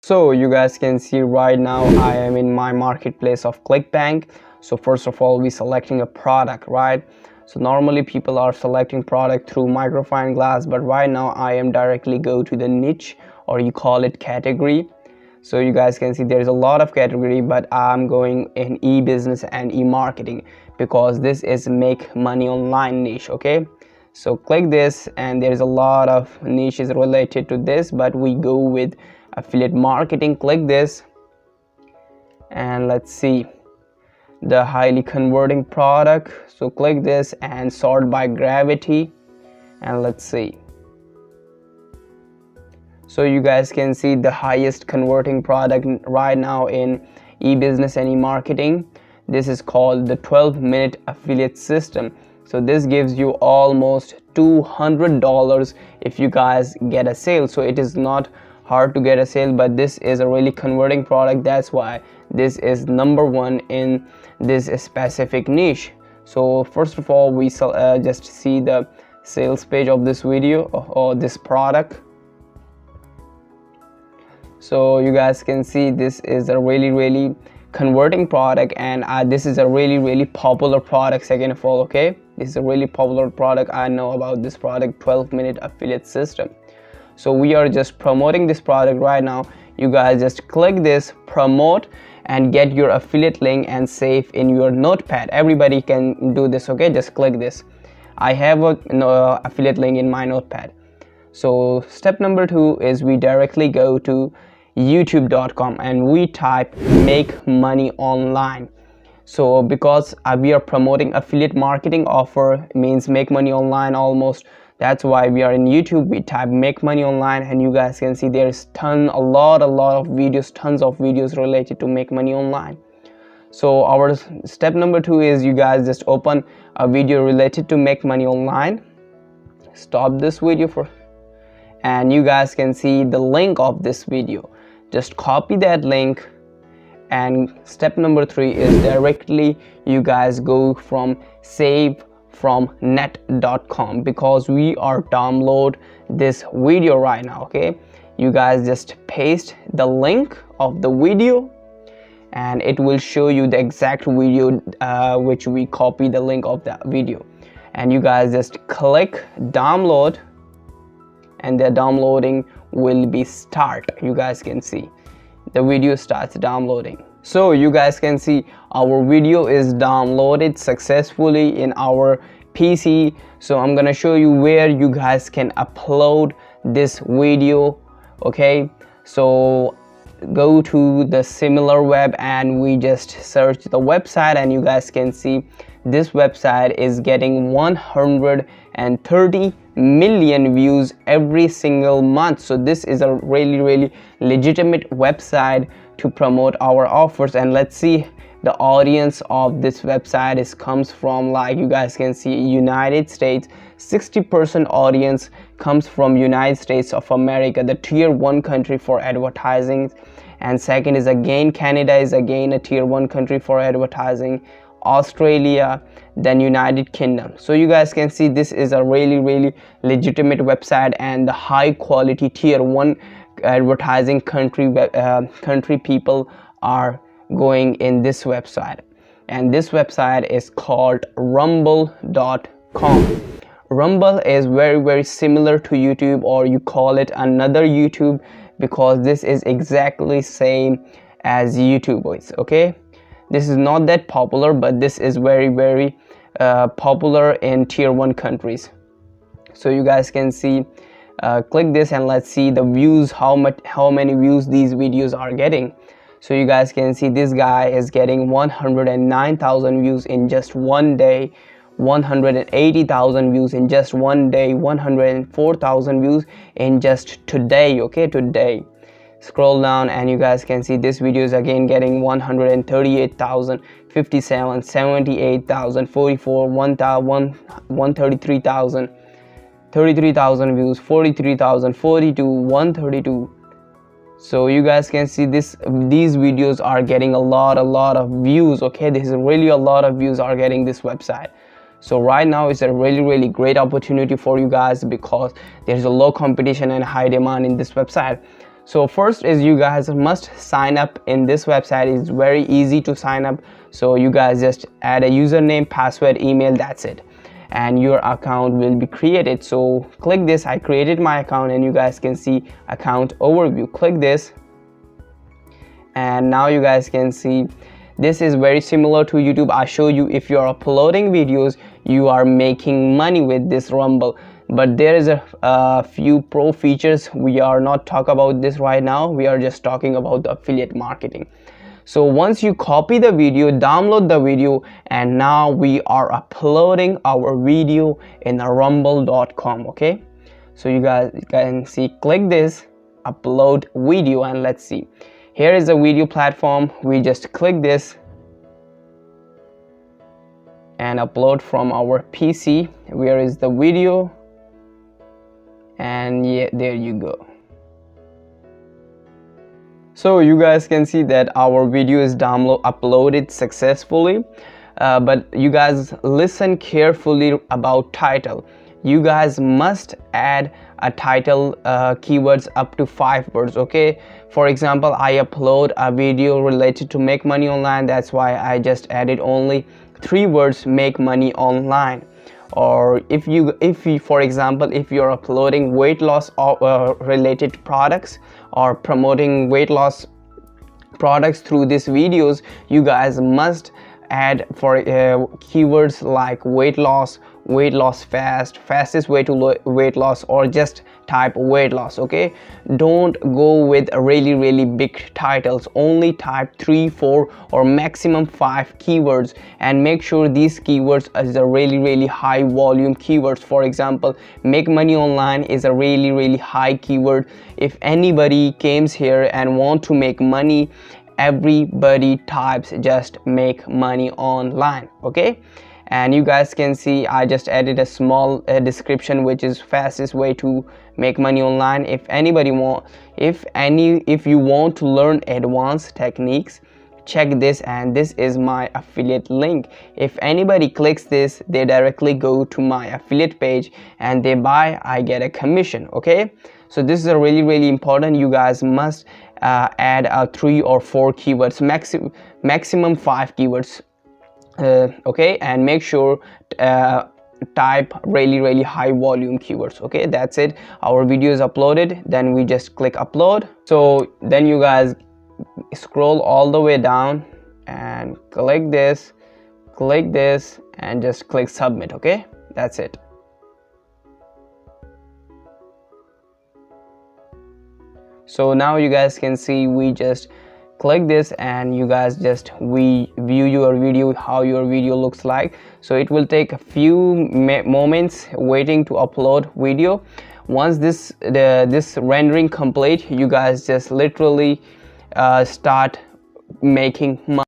So you guys can see right now I am in my marketplace of Clickbank. So first of all, we selecting a product, right? So normally people are selecting product through microfine glass, but right now I am directly go to the niche, or you call it category. So you guys can see there's a lot of category, but I'm going in e-business and e-marketing because this is make money online niche. Okay, so click this and there's a lot of niches related to this, but we go with affiliate marketing. Click this and let's see the highly converting product. So click this and sort by gravity and let's see. So you guys can see the highest converting product right now in e-business and e-marketing. This is called the 12-minute affiliate system. So this gives you almost $200 if you guys get a sale. So it is not hard to get a sale, but this is a really converting product. That's why this is number one in this specific niche. So first of all, we just see the sales page of this video or this product. So you guys can see this is a really converting product, and this is a really popular product. Second of all, okay, this is a really popular product. I know about this product, 12-minute affiliate system. So we are just promoting this product right now. You guys just click this promote and get your affiliate link and save in your notepad. Everybody can do this. Okay, just click this. I have a affiliate link in my notepad. So step number 2 is we directly go to youtube.com and we type make money online. So because we are promoting affiliate marketing offer, means make money online almost, that's why we are in YouTube. We type make money online and you guys can see there's a lot of videos, tons of videos related to make money online. So our step number 2 is you guys just open a video related to make money online. Stop this video and you guys can see the link of this video. Just copy that link, and step number 3 is directly you guys go from savefromnet.com because we are download this video right now. Okay, you guys just paste the link of the video and it will show you the exact video which we copy the link of that video, and you guys just click download and the downloading will be start. You guys can see the video starts downloading. So you guys can see our video is downloaded successfully in our PC. So I'm gonna show you where you guys can upload this video. Okay, so go to the similar web and we just search the website, and you guys can see this website is getting 130 million views every single month. So this is a really legitimate website to promote our offers. And let's see the audience of this website comes from, like you guys can see, United States. 60% audience comes from United States of America, the tier 1 country for advertising. And second is again Canada is again a tier 1 country for advertising, Australia, then United Kingdom. So you guys can see this is a really legitimate website and the high quality tier 1 advertising country people are going in this website. And this website is called rumble.com. Rumble is very similar to YouTube, or you call it another YouTube, because this is exactly same as YouTube is. Okay, this is not that popular, but this is very popular in tier 1 countries. So you guys can see, click this and let's see the views, how many views these videos are getting. So you guys can see this guy is getting 109,000 views in just one day, 180,000 views in just one day, 104,000 views in just today. Okay, today. Scroll down and you guys can see this video is again getting 138,000, 57, 78,000, 44, 133,000, 33,000 views, 43,000, 42, 132. So you guys can see these videos are getting a lot of views. Okay, this is really a lot of views are getting this website. So right now it's a really great opportunity for you guys because there's a low competition and high demand in this website. So first is you guys must sign up in this website. It's very easy to sign up. So you guys just add a username, password, email, that's it, and your account will be created. So click this. I created my account, and you guys can see account overview. Click this, and now you guys can see this is very similar to YouTube. I show you if you are uploading videos, you are making money with this Rumble. But there is a few pro features. We are not talking about this right now. We are just talking about the affiliate marketing. So once you copy the video, download the video, and now we are uploading our video in rumble.com. okay, so you guys can see, click this, upload video, and let's see. Here is the video platform. We just click this and upload from our PC. Where is the video? And yeah, there you go. So you guys can see that our video is uploaded successfully. But you guys listen carefully about title. You guys must add a title keywords up to 5 words. Okay, for example, I upload a video related to make money online. That's why I just added only 3 words: make money online. Or if you for example, if you're uploading weight loss related products or promoting weight loss products through these videos, you guys must add for keywords like weight loss fastest way to weight loss, or just type weight loss. Okay, don't go with really big titles. Only type 3, 4 or maximum 5 keywords, and make sure these keywords are the really high volume keywords. For example, make money online is a really high keyword. If anybody comes here and want to make money, everybody types just make money online. Okay, and you guys can see I just added a small description, which is fastest way to make money online. If you want to learn advanced techniques, check this, and this is my affiliate link. If anybody clicks this, they directly go to my affiliate page and they buy, I get a commission. Okay, so this is a really important. You guys must add 3 or 4 keywords, maximum 5 keywords. Okay, and make sure type really high volume keywords. Okay, that's it. Our video is uploaded. Then we just click upload. So then you guys scroll all the way down and click this, and just click submit. Okay, that's it. So now you guys can see we just click this, and you guys just view your video, how your video looks like. So it will take a few moments waiting to upload video. Once this rendering complete, you guys just literally start making money.